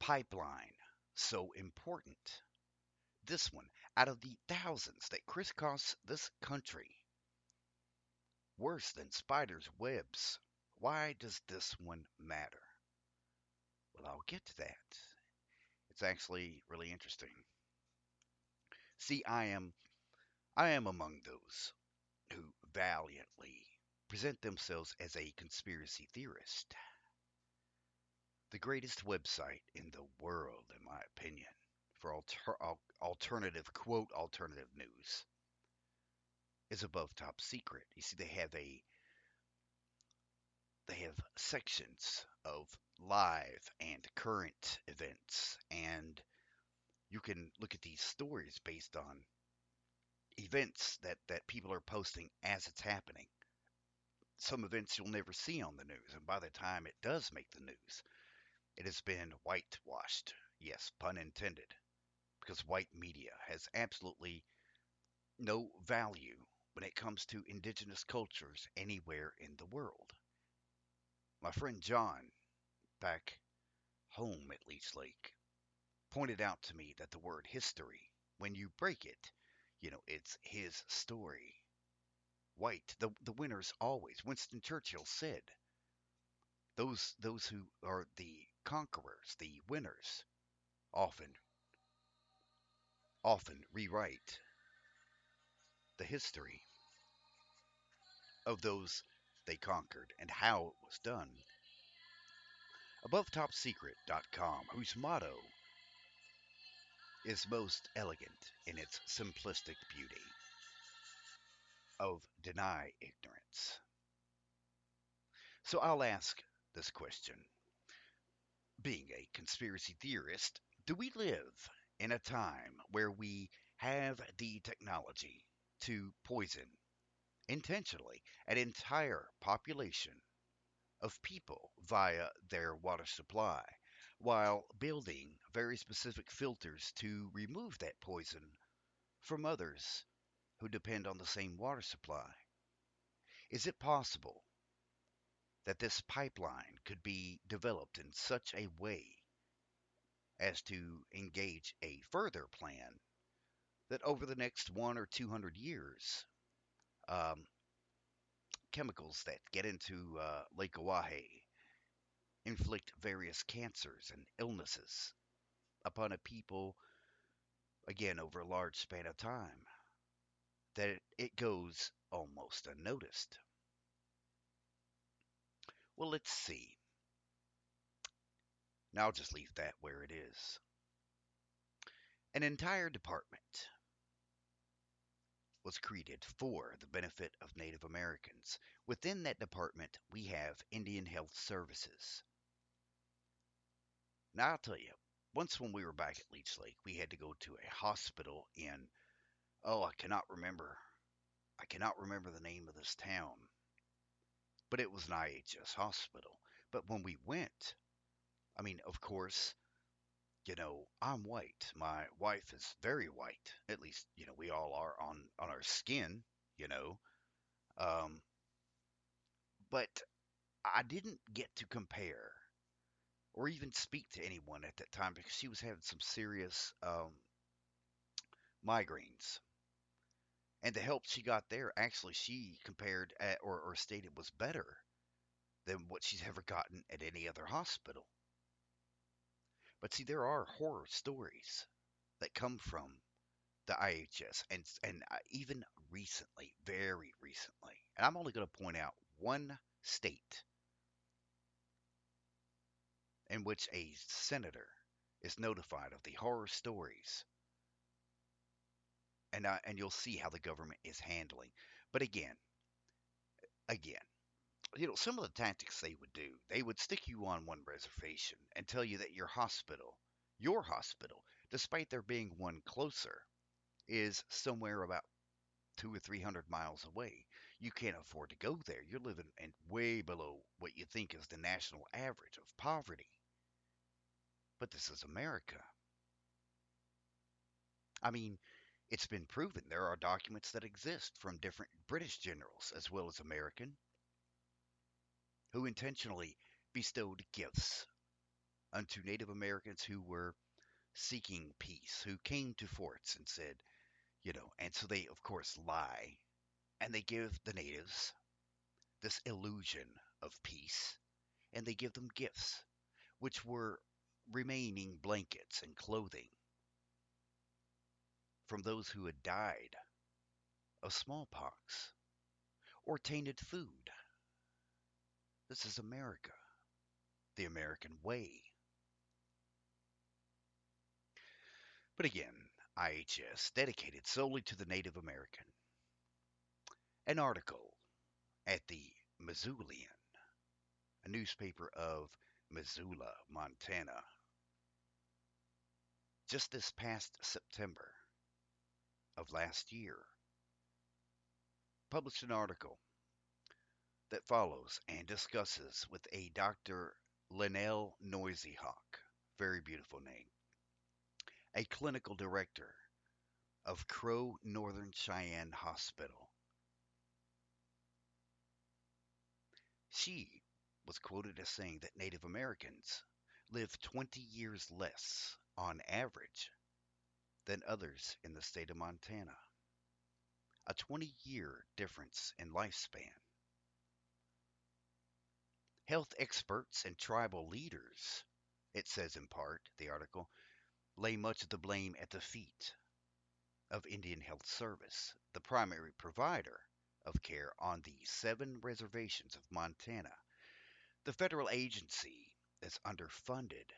pipeline so important? This one, out of the thousands that crisscross this country, worse than spiders' webs. Why does this one matter? Well, I'll get to that. It's actually really interesting. See, I am among those who valiantly present themselves as a conspiracy theorist. The greatest website in the world, in my opinion, for alternative, quote, alternative news is above top secret. You see, they have sections of live and current events, and you can look at these stories based on events that people are posting as it's happening. Some events you'll never see on the news, and by the time it does make the news, it has been whitewashed. Yes, pun intended, because white media has absolutely no value when it comes to indigenous cultures anywhere in the world. My friend John, back home at Leech Lake, pointed out to me that the word history, when you break it, it's his story. White, the winners always. Winston Churchill said, those who are the conquerors, the winners, often often rewrite the history of those they conquered and how it was done. AboveTopSecret.com, whose motto is most elegant in its simplistic beauty of deny ignorance. So I'll ask this question. Being a conspiracy theorist, do we live in a time where we have the technology to poison intentionally an entire population of people via their water supply, while building very specific filters to remove that poison from others who depend on the same water supply? Is it possible that this pipeline could be developed in such a way as to engage a further plan that over the next 1 or 200 years, um, chemicals that get into Lake Oahe inflict various cancers and illnesses upon a people, again, over a large span of time, that it goes almost unnoticed? Well, let's see. Now I'll just leave that where it is. An entire department was created for the benefit of Native Americans. Within that department, we have Indian Health Services. Now, I'll tell you, once when we were back at Leech Lake, we had to go to a hospital in, oh, I cannot remember the name of this town, but it was an IHS hospital. But when we went, I mean, of course, I'm white. My wife is very white. At least, we all are on our skin, you know. Um, but I didn't get to compare or even speak to anyone at that time because she was having some serious migraines. And the help she got there, actually, she compared or stated was better than what she's ever gotten at any other hospital. But see, there are horror stories that come from the IHS, and even recently, very recently. And I'm only going to point out one state in which a senator is notified of the horror stories, and you'll see how the government is handling. But again, some of the tactics they would do, they would stick you on one reservation and tell you that your hospital, despite there being one closer, is somewhere about 200 or 300 miles away. You can't afford to go there. You're living in way below what you think is the national average of poverty. But this is America. I mean, it's been proven. There are documents that exist from different British generals as well as American who intentionally bestowed gifts unto Native Americans who were seeking peace, who came to forts and said, and so they, of course, lie and they give the natives this illusion of peace and they give them gifts, which were remaining blankets and clothing from those who had died of smallpox or tainted food. This is America, the American way. But again, IHS dedicated solely to the Native American. An article at the Missoulian, a newspaper of Missoula, Montana, just this past September of last year, published an article that follows and discusses with a Dr. Linnell Noisy-Hawk, very beautiful name, a clinical director of Crow Northern Cheyenne Hospital. She was quoted as saying that Native Americans live 20 years less on average than others in the state of Montana. A 20-year difference in lifespan. Health experts and tribal leaders, it says in part, the article, lay much of the blame at the feet of Indian Health Service, the primary provider of care on the 7 reservations of Montana. The federal agency is underfunded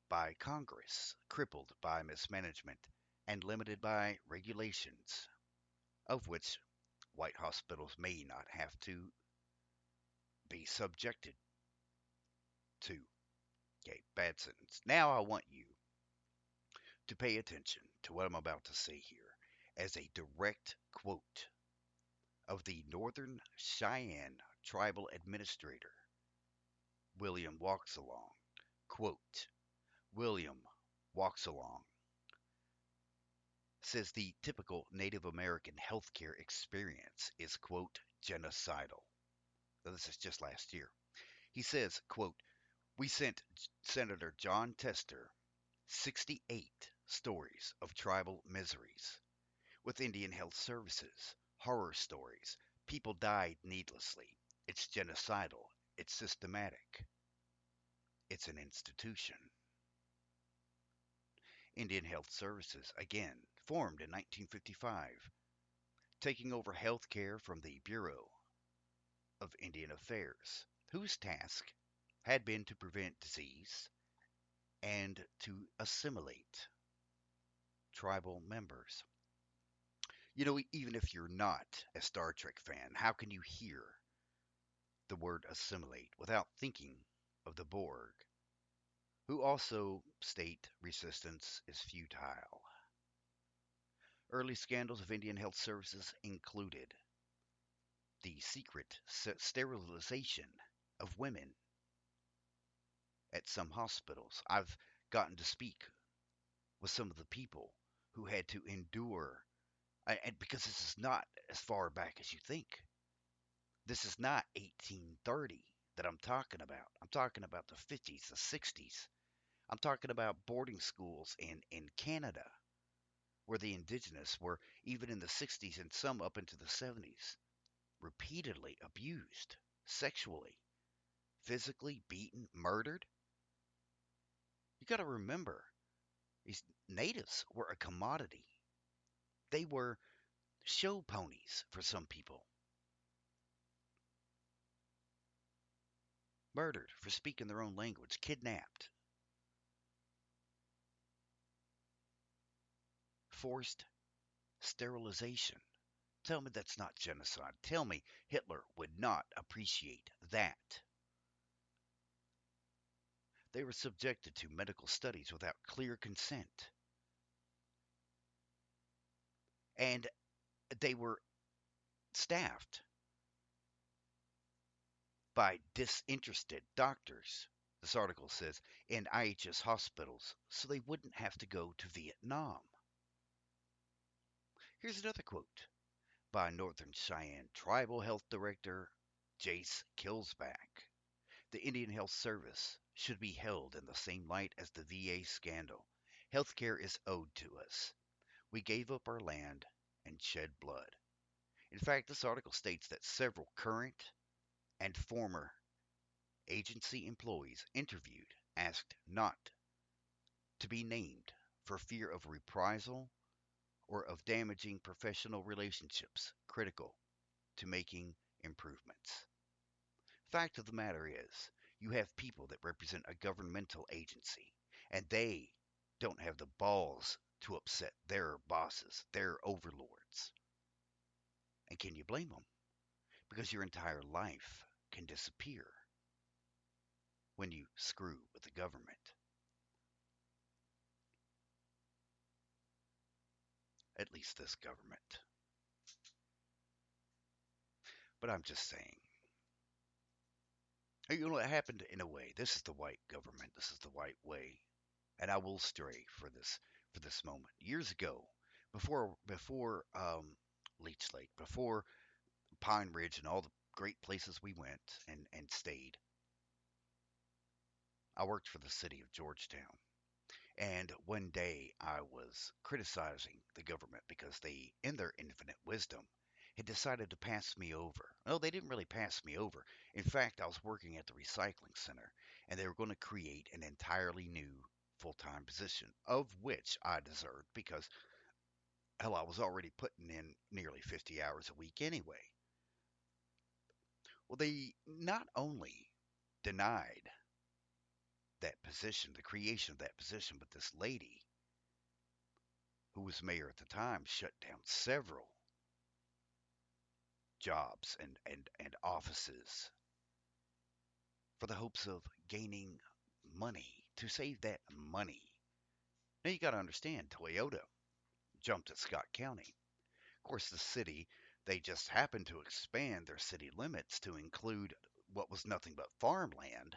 by Congress, crippled by mismanagement, and limited by regulations, of which white hospitals may not have to be subjected to. Okay, bad sentence. Now I want you to pay attention to what I'm about to say here as a direct quote of the Northern Cheyenne Tribal Administrator, William Walksalong. Quote, William Walksalong says the typical Native American healthcare experience is, quote, genocidal. Now, this is just last year. He says, quote, we sent Senator John Tester 68 stories of tribal miseries with Indian Health Services, horror stories. People died needlessly. It's genocidal. It's systematic. It's an institution. Indian Health Services, again, formed in 1955, taking over health care from the Bureau of Indian Affairs, whose task had been to prevent disease and to assimilate tribal members. Even if you're not a Star Trek fan, how can you hear the word assimilate without thinking of the Borg, who also state resistance is futile? Early scandals of Indian Health Services included the secret sterilization of women at some hospitals. I've gotten to speak with some of the people who had to endure, and because this is not as far back as you think. This is not 1830 that I'm talking about. I'm talking about the 50s, the 60s. I'm talking about boarding schools in Canada where the Indigenous were, even in the 60s and some up into the 70s, repeatedly abused sexually, physically beaten, murdered. You got to remember, these natives were a commodity. They were show ponies for some people. Murdered for speaking their own language, kidnapped, forced sterilization. Tell me that's not genocide. Tell me Hitler would not appreciate that. They were subjected to medical studies without clear consent. And they were staffed by disinterested doctors, this article says, in IHS hospitals so they wouldn't have to go to Vietnam. Here's another quote by Northern Cheyenne Tribal Health Director Jace Killsback. The Indian Health Service should be held in the same light as the VA scandal. Healthcare is owed to us. We gave up our land and shed blood. In fact, this article states that several current and former agency employees interviewed asked not to be named for fear of reprisal or of damaging professional relationships critical to making improvements. Fact of the matter is, you have people that represent a governmental agency, and they don't have the balls to upset their bosses, their overlords. And can you blame them? Because your entire life can disappear when you screw with the government. At least this government. But I'm just saying, you know, it happened in a way. This is the white government. This is the white way. And I will stray for this moment. Years ago, before Leech Lake, before Pine Ridge, and all the great places we went and stayed, I worked for the city of Georgetown. And one day I was criticizing the government because they, in their infinite wisdom, had decided to pass me over. No, they didn't really pass me over. In fact, I was working at the recycling center, and they were going to create an entirely new full time position, of which I deserved because, hell, I was already putting in nearly 50 hours a week anyway. Well, they not only denied that position, the creation of that position, but this lady who was mayor at the time shut down several jobs and offices for the hopes of gaining money to save that money. Now you got to understand, Toyota jumped at Scott County. Of course, the city, they just happened to expand their city limits to include what was nothing but farmland,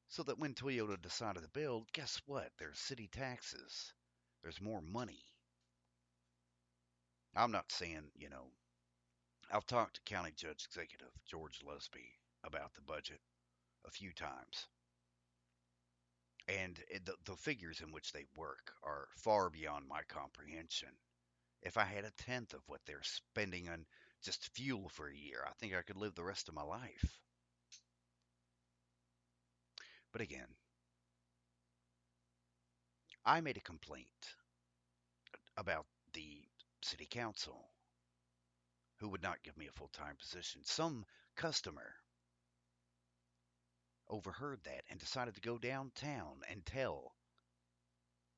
so that when Toyota decided to build, guess what? There's city taxes. There's more money. I'm not saying, I've talked to County Judge Executive George Lusby about the budget a few times, and the figures in which they work are far beyond my comprehension. If I had a tenth of what they're spending on just fuel for a year, I think I could live the rest of my life. But again, I made a complaint about the city council who would not give me a full time position. Some customer overheard that and decided to go downtown and tell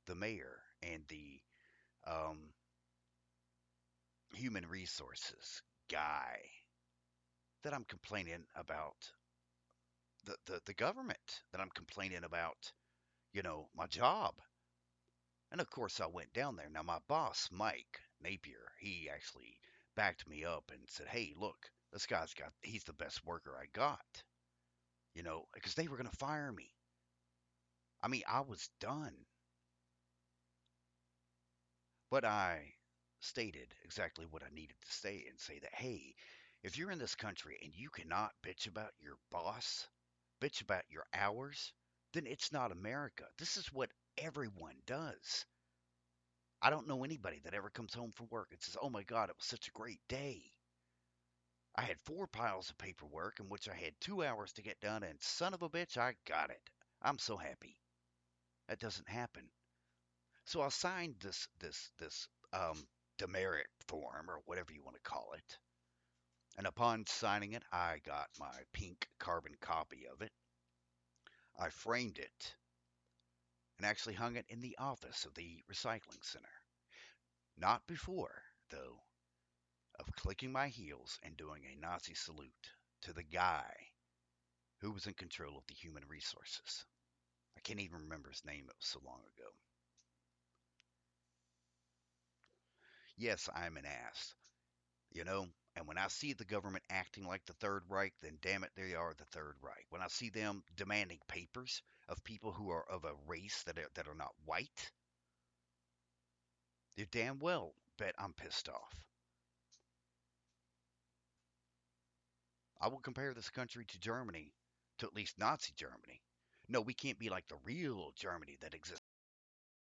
the mayor and the um, human resources guy that I'm complaining about the government, that I'm complaining about, my job. And of course, I went down there. Now, my boss, Mike Napier, he actually backed me up and said, hey, look, he's the best worker I got, because they were going to fire me. I mean, I was done. But I stated exactly what I needed to say and say that, hey, if you're in this country and you cannot bitch about your boss, bitch about your hours, then it's not America. This is what everyone does. I don't know anybody that ever comes home from work and says, oh my God, it was such a great day. I had 4 piles of paperwork in which I had 2 hours to get done, and son of a bitch, I got it. I'm so happy. That doesn't happen. So I signed this demerit form, or whatever you want to call it. And upon signing it, I got my pink carbon copy of it. I framed it and actually hung it in the office of the recycling center. Not before, though, of clicking my heels and doing a Nazi salute to the guy who was in control of the human resources. I can't even remember his name, it was so long ago. Yes, I'm an ass, you know? And when I see the government acting like the Third Reich, then damn it, they are the Third Reich. When I see them demanding papers of people who are of a race that are not white, you damn well bet I'm pissed off. I will compare this country to Germany, to at least Nazi Germany. No, we can't be like the real Germany that exists